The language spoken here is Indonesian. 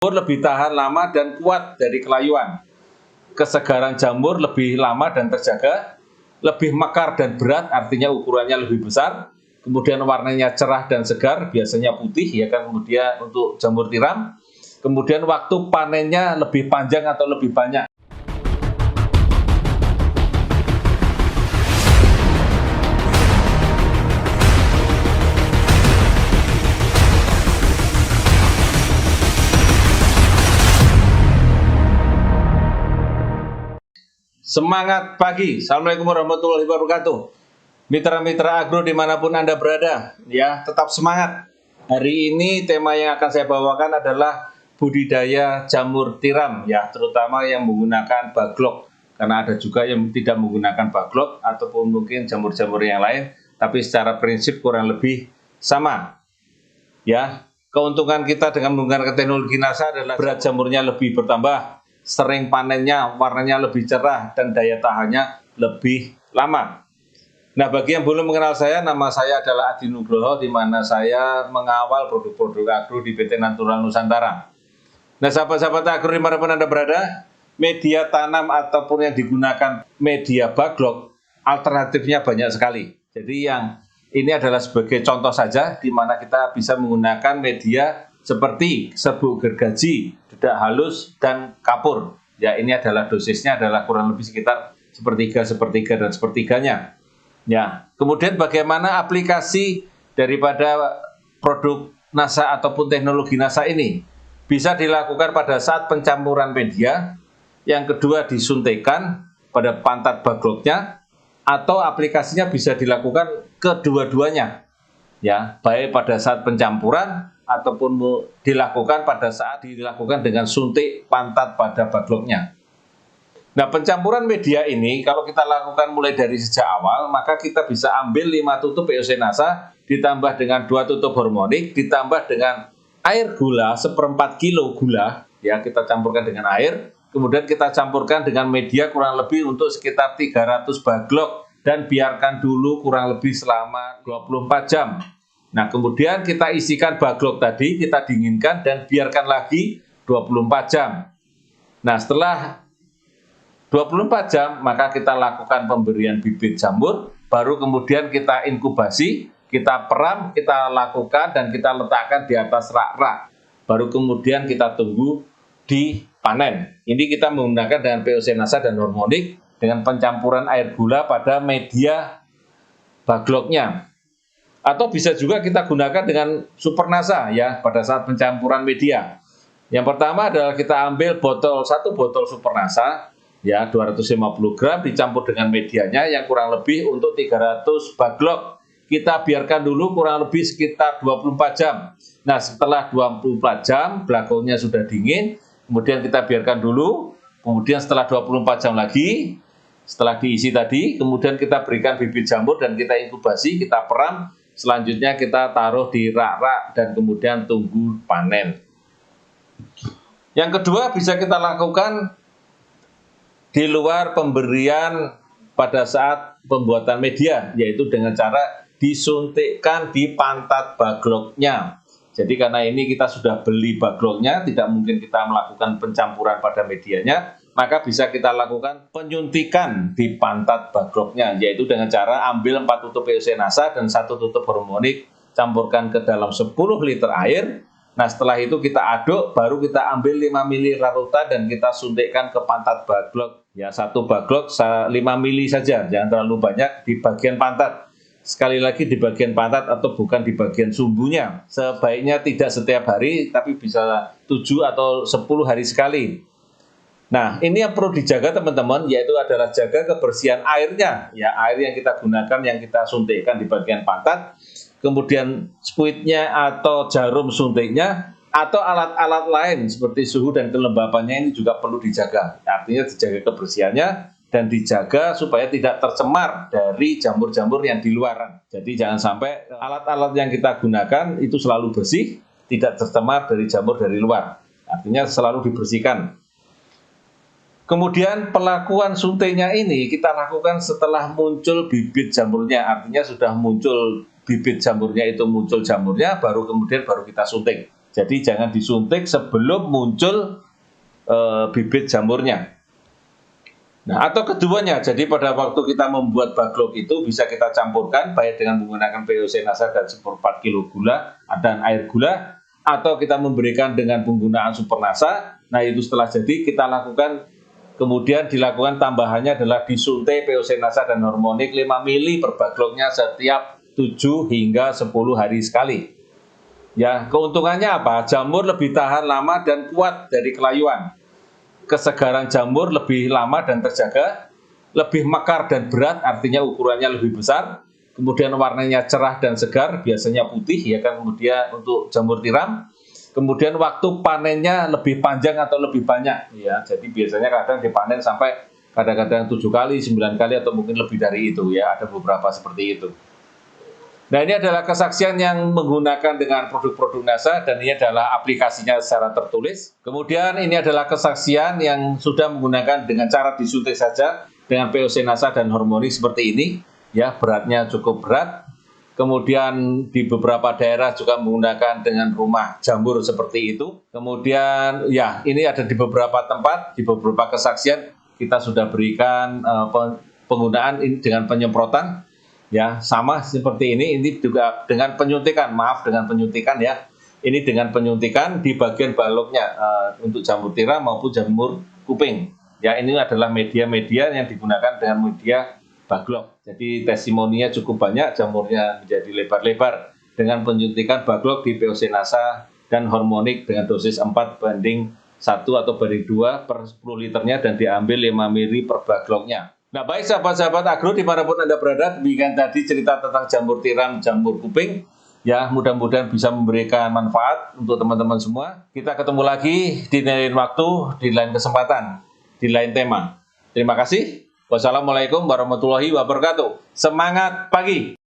lebih tahan lama dan kuat dari kelayuan. Kesegaran jamur lebih lama dan terjaga, lebih mekar dan berat, artinya ukurannya lebih besar. Kemudian warnanya cerah dan segar, biasanya putih, ya kan. Kemudian untuk jamur tiram, kemudian waktu panennya lebih panjang atau lebih banyak. Semangat pagi. Assalamualaikum warahmatullahi wabarakatuh. Mitra-mitra agro dimanapun Anda berada, ya tetap semangat. Hari ini tema yang akan saya bawakan adalah budidaya jamur tiram, ya terutama yang menggunakan baglok. Karena ada juga yang tidak menggunakan baglok ataupun mungkin jamur-jamur yang lain, tapi secara prinsip kurang lebih sama. Ya, keuntungan kita dengan menggunakan teknologi NASA adalah berat jamurnya lebih bertambah, sering panennya, warnanya lebih cerah, dan daya tahannya lebih lama. Nah, bagi yang belum mengenal saya, nama saya adalah Adi Nugroho, di mana saya mengawal produk-produk agro di PT Natural Nusantara. Nah, sahabat-sahabat agro dimanapun Anda berada, media tanam ataupun yang digunakan media baglok, alternatifnya banyak sekali. Jadi yang ini adalah sebagai contoh saja, di mana kita bisa menggunakan media seperti serbuk gergaji, dedak halus, dan kapur. Ya, ini adalah dosisnya adalah kurang lebih sekitar sepertiga, dan sepertiganya. Ya, kemudian bagaimana aplikasi daripada produk NASA ataupun teknologi NASA ini? Bisa dilakukan pada saat pencampuran media, yang kedua disuntikan pada pantat bagloknya, atau aplikasinya bisa dilakukan kedua-duanya. Ya, baik pada saat pencampuran ataupun dilakukan pada saat dilakukan dengan suntik pantat pada bagloknya. Nah, pencampuran media ini kalau kita lakukan mulai dari sejak awal, maka kita bisa ambil 5 tutup POC NASA, ditambah dengan 2 tutup hormonik, ditambah dengan air gula, 1/4 kilo gula, ya kita campurkan dengan air, kemudian kita campurkan dengan media kurang lebih untuk sekitar 300 baglok, dan biarkan dulu kurang lebih selama 24 jam. Nah, kemudian kita isikan baglok tadi, kita dinginkan dan biarkan lagi 24 jam. Nah, setelah 24 jam, maka kita lakukan pemberian bibit jamur, baru kemudian kita inkubasi, kita peram, kita lakukan, dan kita letakkan di atas rak-rak. Baru kemudian kita tunggu dipanen. Ini kita menggunakan dengan POC NASA dan hormonik, dengan pencampuran air gula pada media bagloknya. Atau bisa juga kita gunakan dengan super NASA, ya, pada saat pencampuran media. Yang pertama adalah kita ambil satu botol super NASA, ya 250 gram dicampur dengan medianya yang kurang lebih untuk 300 baglok. Kita biarkan dulu kurang lebih sekitar 24 jam. Nah, setelah 24 jam, bagloknya sudah dingin, kemudian kita biarkan dulu, kemudian setelah 24 jam lagi, setelah diisi tadi, kemudian kita berikan bibit jamur dan kita inkubasi, kita peram, selanjutnya kita taruh di rak-rak dan kemudian tunggu panen. Yang kedua bisa kita lakukan di luar pemberian pada saat pembuatan media, yaitu dengan cara disuntikkan di pantat bagloknya. Jadi karena ini kita sudah beli bagloknya, tidak mungkin kita melakukan pencampuran pada medianya, maka bisa kita lakukan penyuntikan di pantat bagloknya, yaitu dengan cara ambil 4 tutup POC NASA dan 1 tutup hormonik, campurkan ke dalam 10 liter air. Nah, setelah itu kita aduk, baru kita ambil 5 ml larutan dan kita suntikkan ke pantat baglok. Ya, 1 baglok 5 ml saja, jangan terlalu banyak di bagian pantat. Sekali lagi di bagian pantat atau bukan di bagian sumbunya. Sebaiknya tidak setiap hari, tapi bisa 7 atau 10 hari sekali. Nah, ini yang perlu dijaga teman-teman, yaitu adalah jaga kebersihan airnya. Ya, air yang kita gunakan, yang kita suntikkan di bagian pantat, kemudian spuitnya atau jarum suntiknya, atau alat-alat lain seperti suhu dan kelembapannya ini juga perlu dijaga. Artinya dijaga kebersihannya dan dijaga supaya tidak tercemar dari jamur-jamur yang di luaran. Jadi jangan sampai alat-alat yang kita gunakan itu selalu bersih, tidak tercemar dari jamur dari luar. Artinya selalu dibersihkan. Kemudian pelakuan suntiknya ini kita lakukan setelah muncul bibit jamurnya, artinya sudah muncul bibit jamurnya, itu muncul jamurnya, baru kemudian kita suntik. Jadi jangan disuntik sebelum muncul bibit jamurnya. Nah, atau keduanya, jadi pada waktu kita membuat baglok itu bisa kita campurkan baik dengan menggunakan POC-Nasa dan seperempat kilo gula dan air gula, atau kita memberikan dengan penggunaan Supernasa. Nah, itu setelah jadi kita lakukan, kemudian dilakukan tambahannya adalah disuntik POC-Nasa dan hormonik 5 mili per bagloknya setiap 7 hingga 10 hari sekali. Ya, keuntungannya apa? Jamur lebih tahan lama dan kuat dari kelayuan. Kesegaran jamur lebih lama dan terjaga, lebih mekar dan berat, artinya ukurannya lebih besar, kemudian warnanya cerah dan segar, biasanya putih, ya kan, kemudian untuk jamur tiram, kemudian waktu panennya lebih panjang atau lebih banyak, ya, jadi biasanya kadang dipanen sampai kadang-kadang 7 kali, 9 kali, atau mungkin lebih dari itu, ya, ada beberapa seperti itu. Nah, ini adalah kesaksian yang menggunakan dengan produk-produk NASA, dan ini adalah aplikasinya secara tertulis. Kemudian ini adalah kesaksian yang sudah menggunakan dengan cara disuntik saja dengan POC NASA dan hormonik seperti ini. Ya, beratnya cukup berat. Kemudian di beberapa daerah juga menggunakan dengan rumah jamur seperti itu. Kemudian ya, ini ada di beberapa tempat, di beberapa kesaksian kita sudah berikan penggunaan ini dengan penyemprotan. Ya, sama seperti ini juga dengan penyuntikan, dengan penyuntikan ya. Ini dengan penyuntikan di bagian baloknya untuk jamur tiram maupun jamur kuping. Ya, ini adalah media-media yang digunakan dengan media baglok. Jadi testimoninya cukup banyak, jamurnya menjadi lebar-lebar dengan penyuntikan baglok di POC-Nasa dan hormonik dengan dosis 4:1 atau banding 2 per 10 liternya, dan diambil 5 mili per bagloknya. Nah, baik sahabat-sahabat agro dimanapun Anda berada, demikian tadi cerita tentang jamur tiram, jamur kuping. Ya, mudah-mudahan bisa memberikan manfaat untuk teman-teman semua. Kita ketemu lagi di lain waktu, di lain kesempatan, di lain tema. Terima kasih. Wassalamualaikum warahmatullahi wabarakatuh. Semangat pagi!